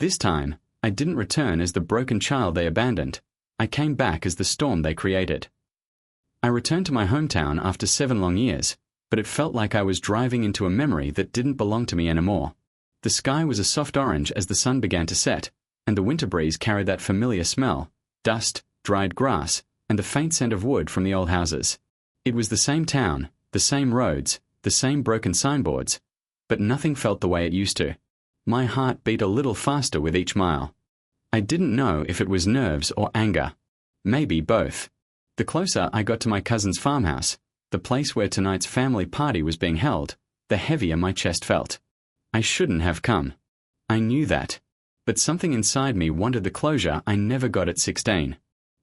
This time, I didn't return as the broken child they abandoned. I came back as the storm they created. I returned to my hometown after 7 long years, but it felt like I was driving into a memory that didn't belong to me anymore. The sky was a soft orange as the sun began to set, and the winter breeze carried that familiar smell, dust, dried grass, and the faint scent of wood from the old houses. It was the same town, the same roads, the same broken signboards, but nothing felt the way it used to. My heart beat a little faster with each mile. I didn't know if it was nerves or anger. Maybe both. The closer I got to my cousin's farmhouse, the place where tonight's family party was being held, the heavier my chest felt. I shouldn't have come. I knew that. But something inside me wanted the closure I never got at 16.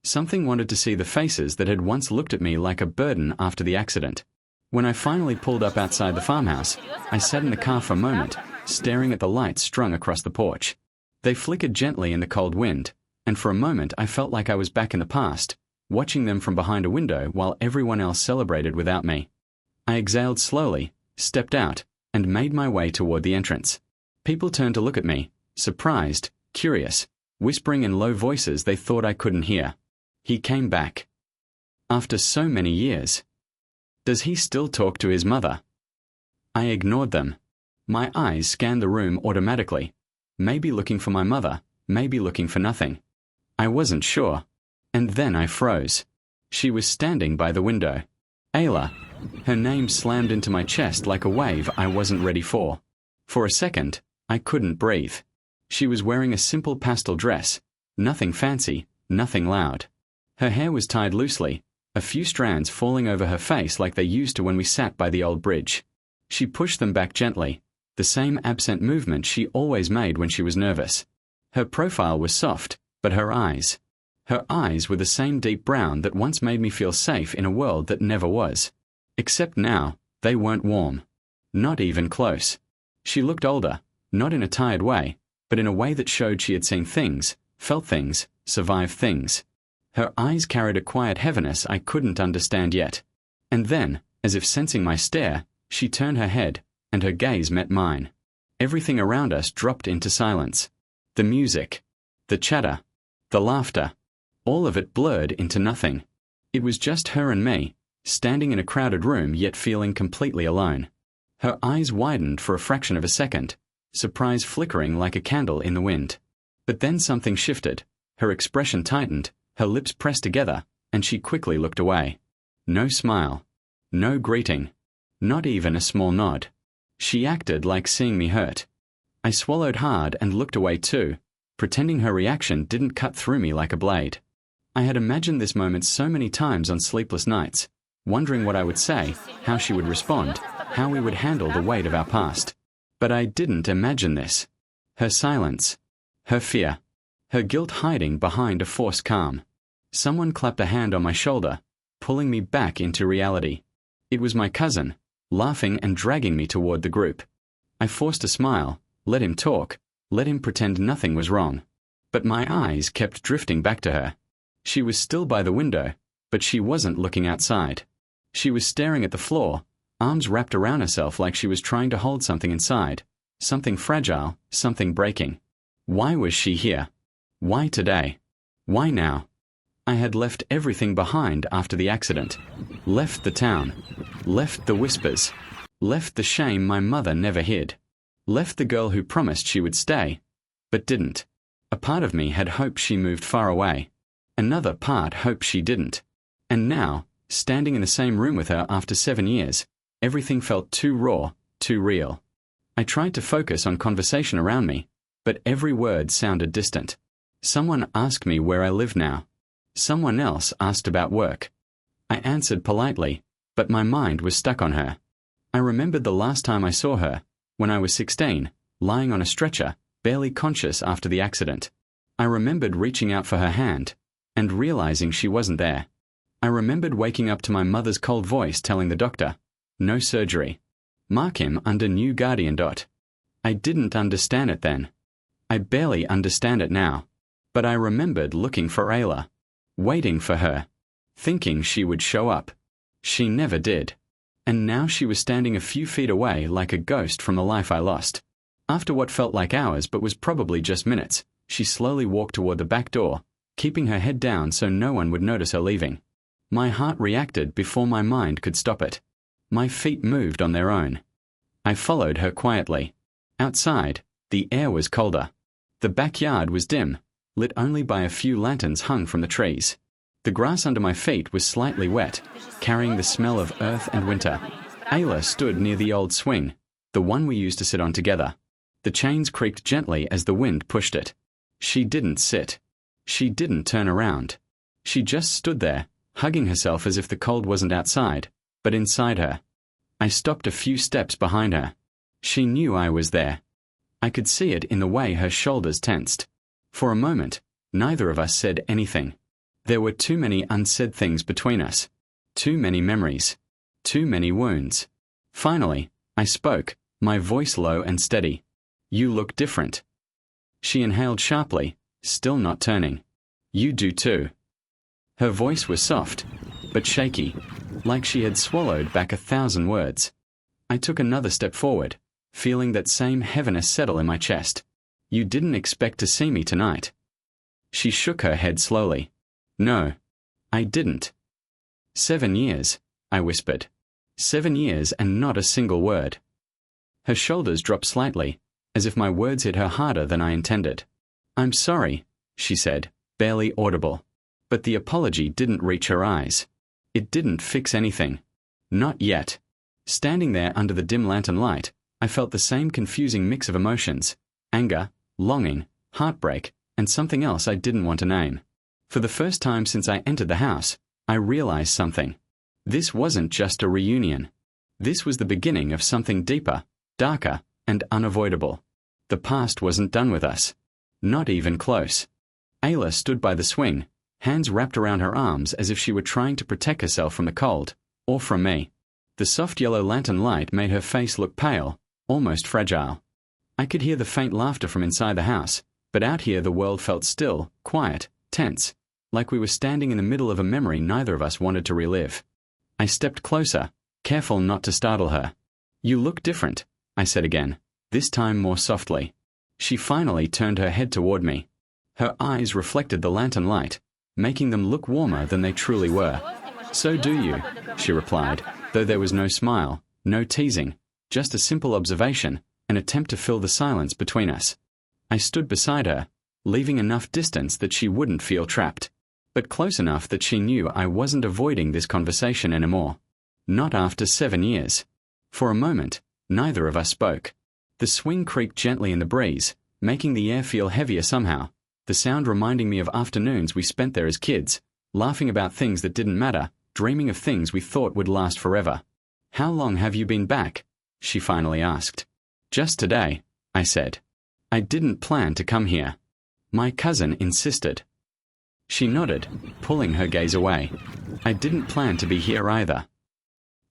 Something wanted to see the faces that had once looked at me like a burden after the accident. When I finally pulled up outside the farmhouse, I sat in the car for a moment, staring at the lights strung across the porch. They flickered gently in the cold wind, and for a moment I felt like I was back in the past, watching them from behind a window while everyone else celebrated without me. I exhaled slowly, stepped out, and made my way toward the entrance. People turned to look at me, surprised, curious, whispering in low voices they thought I couldn't hear. He came back. After so many years. Does he still talk to his mother? I ignored them. My eyes scanned the room automatically, maybe looking for my mother, maybe looking for nothing. I wasn't sure. And then I froze. She was standing by the window. Ayla. Her name slammed into my chest like a wave I wasn't ready for. For a second, I couldn't breathe. She was wearing a simple pastel dress, nothing fancy, nothing loud. Her hair was tied loosely, a few strands falling over her face like they used to when we sat by the old bridge. She pushed them back gently, the same absent movement she always made when she was nervous. Her profile was soft, but her eyes were the same deep brown that once made me feel safe in a world that never was. Except now, they weren't warm. Not even close. She looked older, not in a tired way, but in a way that showed she had seen things, felt things, survived things. Her eyes carried a quiet heaviness I couldn't understand yet. And then, as if sensing my stare, she turned her head, and her gaze met mine. Everything around us dropped into silence. The music, the chatter, the laughter, all of it blurred into nothing. It was just her and me, standing in a crowded room yet feeling completely alone. Her eyes widened for a fraction of a second, surprise flickering like a candle in the wind. But then something shifted, her expression tightened, her lips pressed together, and she quickly looked away. No smile. No greeting. Not even a small nod. She acted like seeing me hurt. I swallowed hard and looked away too, pretending her reaction didn't cut through me like a blade. I had imagined this moment so many times on sleepless nights, wondering what I would say, how she would respond, how we would handle the weight of our past. But I didn't imagine this. Her silence. Her fear. Her guilt hiding behind a forced calm. Someone clapped a hand on my shoulder, pulling me back into reality. It was my cousin, laughing and dragging me toward the group. I forced a smile, let him talk, let him pretend nothing was wrong. But my eyes kept drifting back to her. She was still by the window, but she wasn't looking outside. She was staring at the floor, arms wrapped around herself like she was trying to hold something inside, something fragile, something breaking. Why was she here? Why today? Why now? I had left everything behind after the accident. Left the town. Left the whispers. Left the shame my mother never hid. Left the girl who promised she would stay, but didn't. A part of me had hoped she moved far away. Another part hoped she didn't. And now, standing in the same room with her after 7 years, everything felt too raw, too real. I tried to focus on conversation around me, but every word sounded distant. Someone asked me where I live now. Someone else asked about work. I answered politely, but my mind was stuck on her. I remembered the last time I saw her, when I was 16, lying on a stretcher, barely conscious after the accident. I remembered reaching out for her hand, and realizing she wasn't there. I remembered waking up to my mother's cold voice telling the doctor, no surgery. Mark him under new guardian. I didn't understand it then. I barely understand it now. But I remembered looking for Ayla, waiting for her, thinking she would show up. She never did. And now she was standing a few feet away like a ghost from the life I lost. After what felt like hours but was probably just minutes, she slowly walked toward the back door, keeping her head down so no one would notice her leaving. My heart reacted before my mind could stop it. My feet moved on their own. I followed her quietly. Outside, the air was colder. The backyard was dim, lit only by a few lanterns hung from the trees. The grass under my feet was slightly wet, carrying the smell of earth and winter. Ayla stood near the old swing, the one we used to sit on together. The chains creaked gently as the wind pushed it. She didn't sit. She didn't turn around. She just stood there, hugging herself as if the cold wasn't outside, but inside her. I stopped a few steps behind her. She knew I was there. I could see it in the way her shoulders tensed. For a moment, neither of us said anything. There were too many unsaid things between us. Too many memories. Too many wounds. Finally, I spoke, my voice low and steady. "You look different." She inhaled sharply, still not turning. "You do too." Her voice was soft, but shaky, like she had swallowed back 1,000 words. I took another step forward, feeling that same heaviness settle in my chest. "You didn't expect to see me tonight." She shook her head slowly. "No, I didn't." 7 years, I whispered. 7 years and not a single word. Her shoulders dropped slightly, as if my words hit her harder than I intended. "I'm sorry," she said, barely audible. But the apology didn't reach her eyes. It didn't fix anything. Not yet. Standing there under the dim lantern light, I felt the same confusing mix of emotions: anger, longing, heartbreak, and something else I didn't want to name. For the first time since I entered the house, I realized something. This wasn't just a reunion. This was the beginning of something deeper, darker, and unavoidable. The past wasn't done with us. Not even close. Ayla stood by the swing, hands wrapped around her arms as if she were trying to protect herself from the cold, or from me. The soft yellow lantern light made her face look pale, almost fragile. I could hear the faint laughter from inside the house, but out here the world felt still, quiet, tense, like we were standing in the middle of a memory neither of us wanted to relive. I stepped closer, careful not to startle her. "You look different," I said again, this time more softly. She finally turned her head toward me. Her eyes reflected the lantern light, making them look warmer than they truly were. "So do you," she replied, though there was no smile, no teasing, just a simple observation, an attempt to fill the silence between us. I stood beside her, leaving enough distance that she wouldn't feel trapped, but close enough that she knew I wasn't avoiding this conversation anymore. Not after 7 years. For a moment, neither of us spoke. The swing creaked gently in the breeze, making the air feel heavier somehow, the sound reminding me of afternoons we spent there as kids, laughing about things that didn't matter, dreaming of things we thought would last forever. "How long have you been back?" she finally asked. "Just today," I said. "I didn't plan to come here. My cousin insisted." She nodded, pulling her gaze away. "I didn't plan to be here either."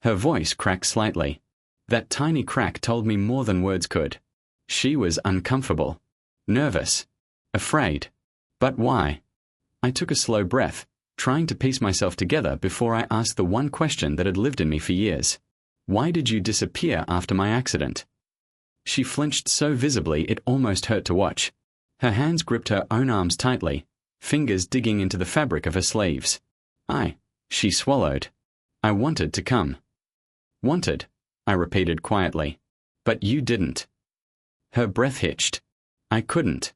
Her voice cracked slightly. That tiny crack told me more than words could. She was uncomfortable, nervous, afraid. But why? I took a slow breath, trying to piece myself together before I asked the one question that had lived in me for years. "Why did you disappear after my accident?" She flinched so visibly it almost hurt to watch. Her hands gripped her own arms tightly, fingers digging into the fabric of her sleeves. She swallowed. "I wanted to come." "Wanted," I repeated quietly. "But you didn't." Her breath hitched. "I couldn't."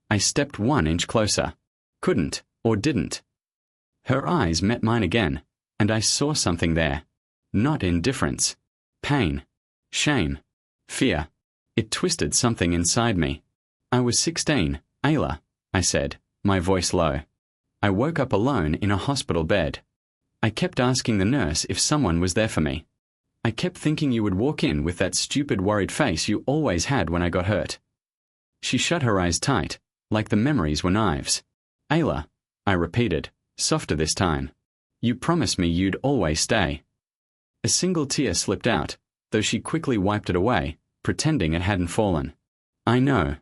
I stepped 1 inch closer. "Couldn't, or didn't." Her eyes met mine again, and I saw something there. Not indifference. Pain. Shame. Fear. It twisted something inside me. "I was 16, Ayla," I said, my voice low. "I woke up alone in a hospital bed. I kept asking the nurse if someone was there for me. I kept thinking you would walk in with that stupid worried face you always had when I got hurt." She shut her eyes tight, like the memories were knives. "Ayla," I repeated, softer this time. "You promised me you'd always stay." A single tear slipped out, though she quickly wiped it away, pretending it hadn't fallen. "I know."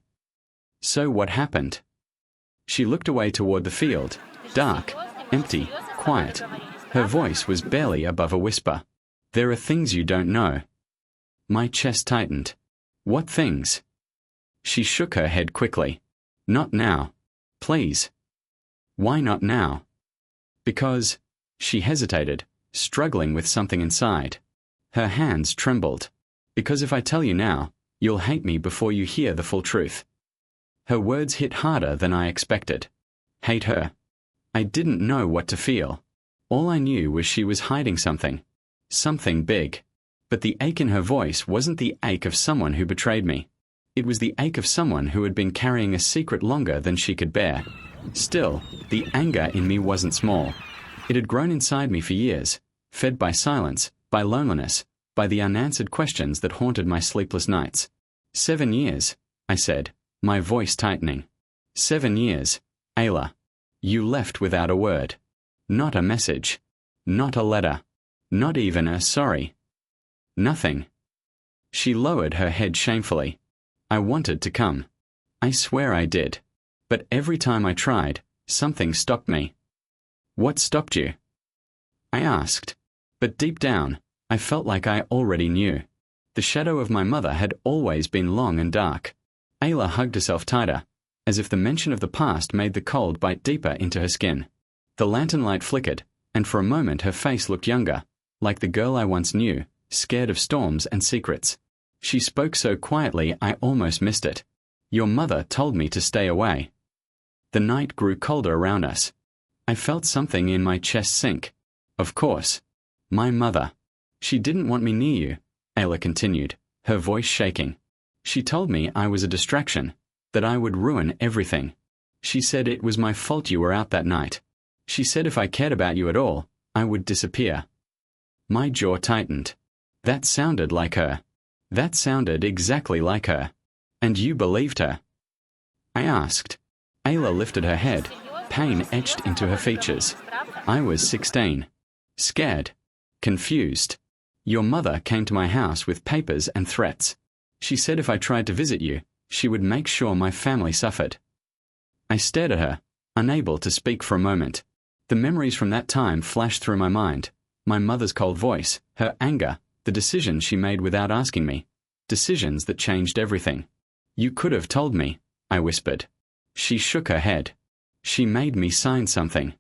"So what happened?" She looked away toward the field, dark, empty, quiet. Her voice was barely above a whisper. "There are things you don't know." My chest tightened. "What things?" She shook her head quickly. Not now. Please. Why not now? Because. She hesitated, struggling with something inside. Her hands trembled. Because if I tell you now, you'll hate me before you hear the full truth. Her words hit harder than I expected. Hate her. I didn't know what to feel. All I knew was she was hiding something. Something big. But the ache in her voice wasn't the ache of someone who betrayed me. It was the ache of someone who had been carrying a secret longer than she could bear. Still, the anger in me wasn't small. It had grown inside me for years, fed by silence, by loneliness, by the unanswered questions that haunted my sleepless nights. 7 years, I said, my voice tightening. 7 years, Ayla. You left without a word. Not a message. Not a letter. Not even a sorry. Nothing. She lowered her head shamefully. I wanted to come. I swear I did. But every time I tried, something stopped me. What stopped you? I asked. But deep down, I felt like I already knew. The shadow of my mother had always been long and dark. Ayla hugged herself tighter, as if the mention of the past made the cold bite deeper into her skin. The lantern light flickered, and for a moment her face looked younger, like the girl I once knew, scared of storms and secrets. She spoke so quietly I almost missed it. Your mother told me to stay away. The night grew colder around us. I felt something in my chest sink. Of course. My mother. She didn't want me near you, Ayla continued, her voice shaking. She told me I was a distraction, that I would ruin everything. She said it was my fault you were out that night. She said if I cared about you at all, I would disappear. My jaw tightened. That sounded like her. That sounded exactly like her. And you believed her? I asked. Ayla lifted her head, pain etched into her features. I was 16. Scared. Confused. Your mother came to my house with papers and threats. She said if I tried to visit you, she would make sure my family suffered. I stared at her, unable to speak for a moment. The memories from that time flashed through my mind. My mother's cold voice, her anger, the decisions she made without asking me. Decisions that changed everything. You could have told me, I whispered. She shook her head. She made me sign something.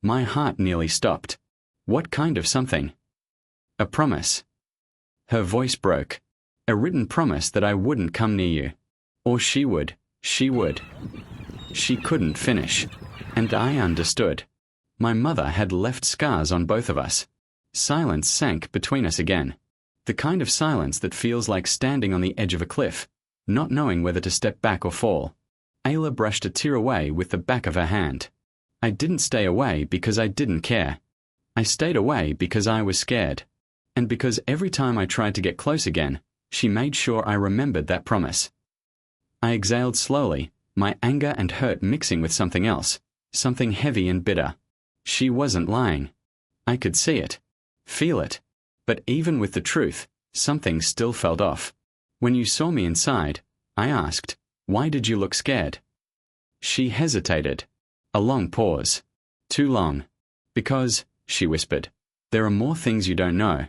My heart nearly stopped. What kind of something? A promise. Her voice broke. A written promise that I wouldn't come near you. Or she would. She would. She couldn't finish. And I understood. My mother had left scars on both of us. Silence sank between us again. The kind of silence that feels like standing on the edge of a cliff, not knowing whether to step back or fall. Ayla brushed a tear away with the back of her hand. I didn't stay away because I didn't care. I stayed away because I was scared. And because every time I tried to get close again, she made sure I remembered that promise. I exhaled slowly, my anger and hurt mixing with something else, something heavy and bitter. She wasn't lying. I could see it, feel it. But even with the truth, something still felt off. When you saw me inside, I asked, why did you look scared? She hesitated. A long pause. Too long. Because, she whispered, there are more things you don't know.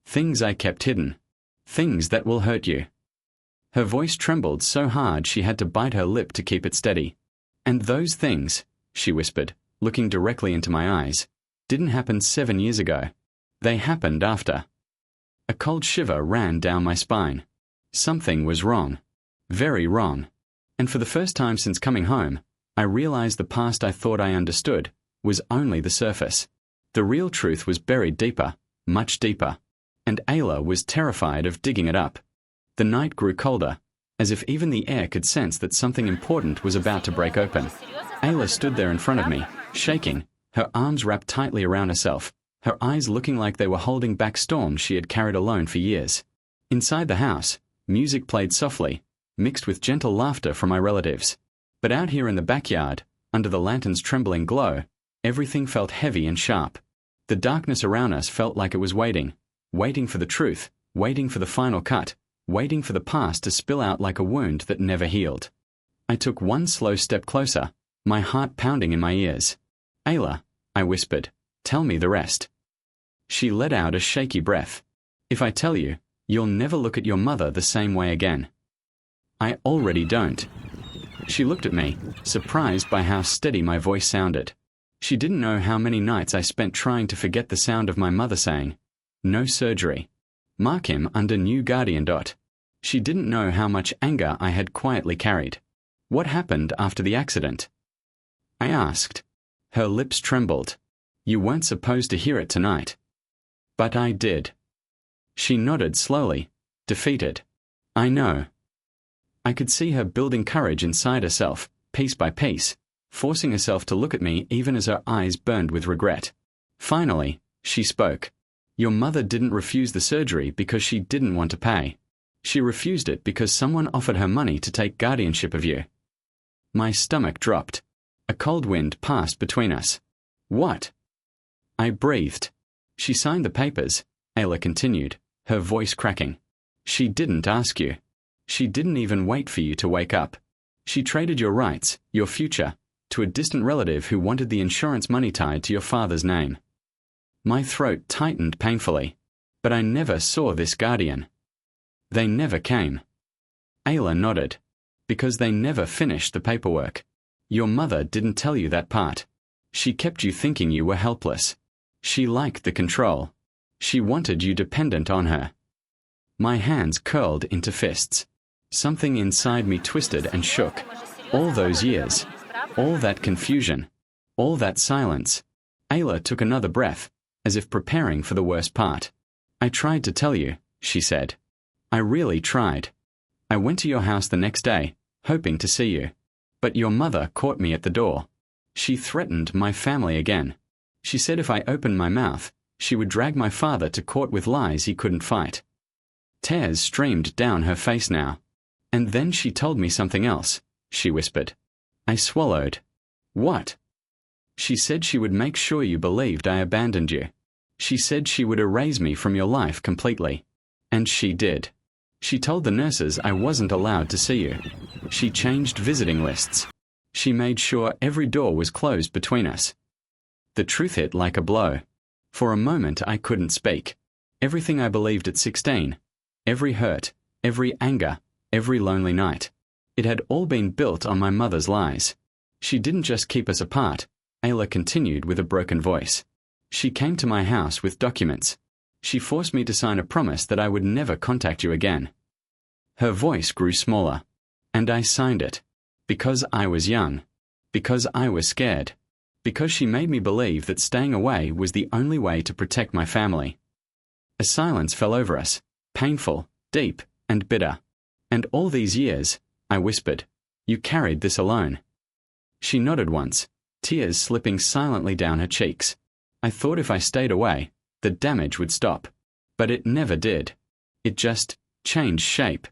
Things I kept hidden. Things that will hurt you. Her voice trembled so hard she had to bite her lip to keep it steady. And those things, she whispered, looking directly into my eyes, didn't happen 7 years ago. They happened after. A cold shiver ran down my spine. Something was wrong. Very wrong. And for the first time since coming home, I realized the past I thought I understood was only the surface. The real truth was buried deeper, much deeper. And Ayla was terrified of digging it up. The night grew colder, as if even the air could sense that something important was about to break open. Ayla stood there in front of me, shaking, her arms wrapped tightly around herself, her eyes looking like they were holding back storms she had carried alone for years. Inside the house, music played softly, mixed with gentle laughter from my relatives. But out here in the backyard, under the lantern's trembling glow, everything felt heavy and sharp. The darkness around us felt like it was waiting for the truth, waiting for the final cut, waiting for the past to spill out like a wound that never healed. I took one slow step closer, my heart pounding in my ears. Ayla, I whispered, tell me the rest. She let out a shaky breath. If I tell you, you'll never look at your mother the same way again. I already don't. She looked at me, surprised by how steady my voice sounded. She didn't know how many nights I spent trying to forget the sound of my mother saying, "No surgery. Mark him under new guardian." She didn't know how much anger I had quietly carried. What happened after the accident? I asked. Her lips trembled. You weren't supposed to hear it tonight. But I did. She nodded slowly, defeated. I know. I could see her building courage inside herself, piece by piece, forcing herself to look at me even as her eyes burned with regret. Finally, she spoke. Your mother didn't refuse the surgery because she didn't want to pay. She refused it because someone offered her money to take guardianship of you. My stomach dropped. A cold wind passed between us. What? I breathed. She signed the papers, Ayla continued, her voice cracking. She didn't ask you. She didn't even wait for you to wake up. She traded your rights, your future, to a distant relative who wanted the insurance money tied to your father's name. My throat tightened painfully. But I never saw this guardian. They never came. Ayla nodded. Because they never finished the paperwork. Your mother didn't tell you that part. She kept you thinking you were helpless. She liked the control. She wanted you dependent on her. My hands curled into fists. Something inside me twisted and shook. All those years. All that confusion. All that silence. Ayla took another breath, as if preparing for the worst part. I tried to tell you, she said. I really tried. I went to your house the next day, hoping to see you. But your mother caught me at the door. She threatened my family again. She said if I opened my mouth, she would drag my father to court with lies he couldn't fight. Tears streamed down her face now. And then she told me something else, she whispered. I swallowed. What? She said she would make sure you believed I abandoned you. She said she would erase me from your life completely. And she did. She told the nurses I wasn't allowed to see you. She changed visiting lists. She made sure every door was closed between us. The truth hit like a blow. For a moment I couldn't speak. Everything I believed at 16, every hurt, every anger, every lonely night, it had all been built on my mother's lies. She didn't just keep us apart, Ayla continued with a broken voice. She came to my house with documents. She forced me to sign a promise that I would never contact you again. Her voice grew smaller. And I signed it. Because I was young. Because I was scared. Because she made me believe that staying away was the only way to protect my family. A silence fell over us, painful, deep, and bitter. And all these years, I whispered, you carried this alone. She nodded once, tears slipping silently down her cheeks. I thought if I stayed away, the damage would stop. But it never did. It just changed shape.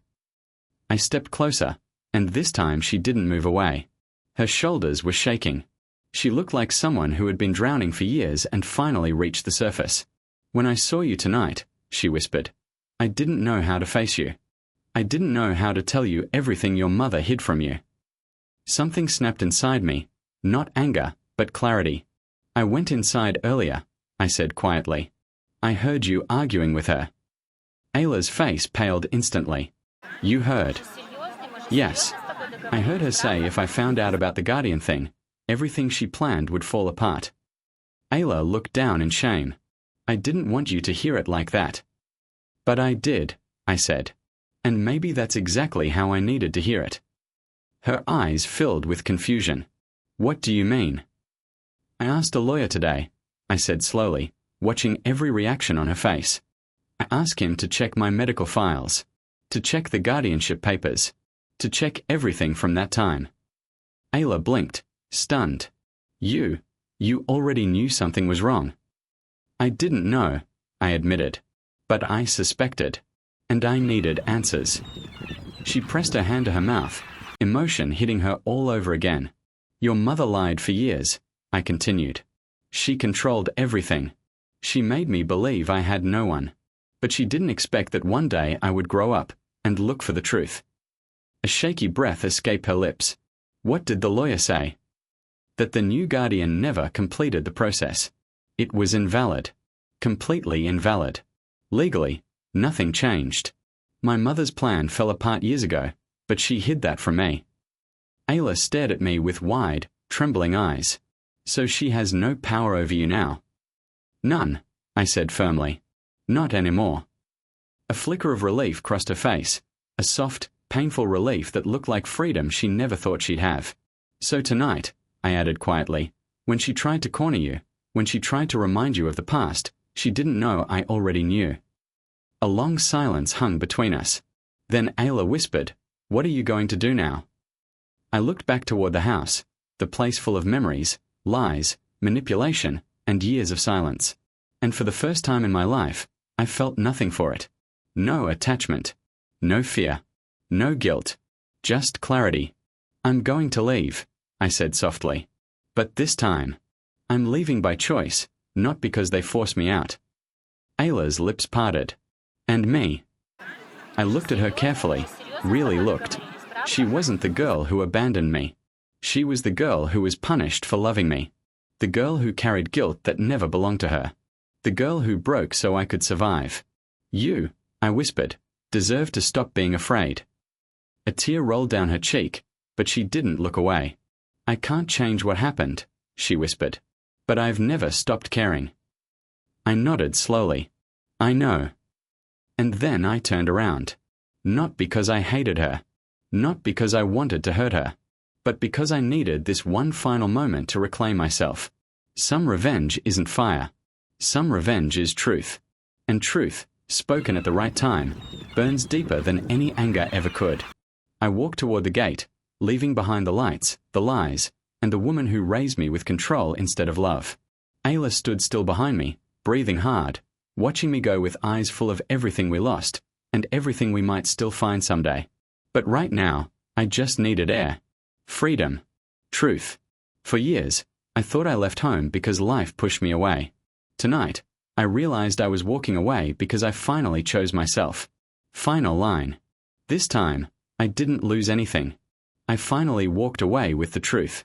I stepped closer, and this time she didn't move away. Her shoulders were shaking. She looked like someone who had been drowning for years and finally reached the surface. When I saw you tonight, she whispered, I didn't know how to face you. I didn't know how to tell you everything your mother hid from you. Something snapped inside me, not anger, but clarity. I went inside earlier, I said quietly. I heard you arguing with her. Ayla's face paled instantly. You heard? Yes. I heard her say if I found out about the guardian thing, everything she planned would fall apart. Ayla looked down in shame. I didn't want you to hear it like that. But I did, I said. And maybe that's exactly how I needed to hear it. Her eyes filled with confusion. What do you mean? I asked a lawyer today, I said slowly, watching every reaction on her face. I asked him to check my medical files, to check the guardianship papers, to check everything from that time. Ayla blinked, stunned. You already knew something was wrong. I didn't know, I admitted, but I suspected, and I needed answers. She pressed her hand to her mouth, emotion hitting her all over again. Your mother lied for years, I continued. She controlled everything. She made me believe I had no one. But she didn't expect that one day I would grow up and look for the truth. A shaky breath escaped her lips. What did the lawyer say? That the new guardian never completed the process. It was invalid. Completely invalid. Legally, nothing changed. My mother's plan fell apart years ago, but she hid that from me. Ayla stared at me with wide, trembling eyes. So she has no power over you now? None, I said firmly. Not anymore. A flicker of relief crossed her face, a soft, painful relief that looked like freedom she never thought she'd have. So tonight, I added quietly, when she tried to corner you, when she tried to remind you of the past, she didn't know I already knew. A long silence hung between us. Then Ayla whispered, "What are you going to do now?" I looked back toward the house, the place full of memories, lies, manipulation, and years of silence. And for the first time in my life, I felt nothing for it. No attachment. No fear. No guilt. Just clarity. "I'm going to leave," I said softly. "But this time, I'm leaving by choice, not because they forced me out." Ayla's lips parted. "And me?" I looked at her carefully, really looked. She wasn't the girl who abandoned me. She was the girl who was punished for loving me. The girl who carried guilt that never belonged to her. The girl who broke so I could survive. "You," I whispered, "deserve to stop being afraid." A tear rolled down her cheek, but she didn't look away. "I can't change what happened," she whispered, "but I've never stopped caring." I nodded slowly. "I know." And then I turned around. Not because I hated her. Not because I wanted to hurt her. But because I needed this one final moment to reclaim myself. Some revenge isn't fire. Some revenge is truth. And truth, spoken at the right time, burns deeper than any anger ever could. I walked toward the gate, leaving behind the lights, the lies, and the woman who raised me with control instead of love. Ayla stood still behind me, breathing hard, watching me go with eyes full of everything we lost, and everything we might still find someday. But right now, I just needed air. Freedom. Truth. For years, I thought I left home because life pushed me away. Tonight, I realized I was walking away because I finally chose myself. Final line. This time, I didn't lose anything. I finally walked away with the truth.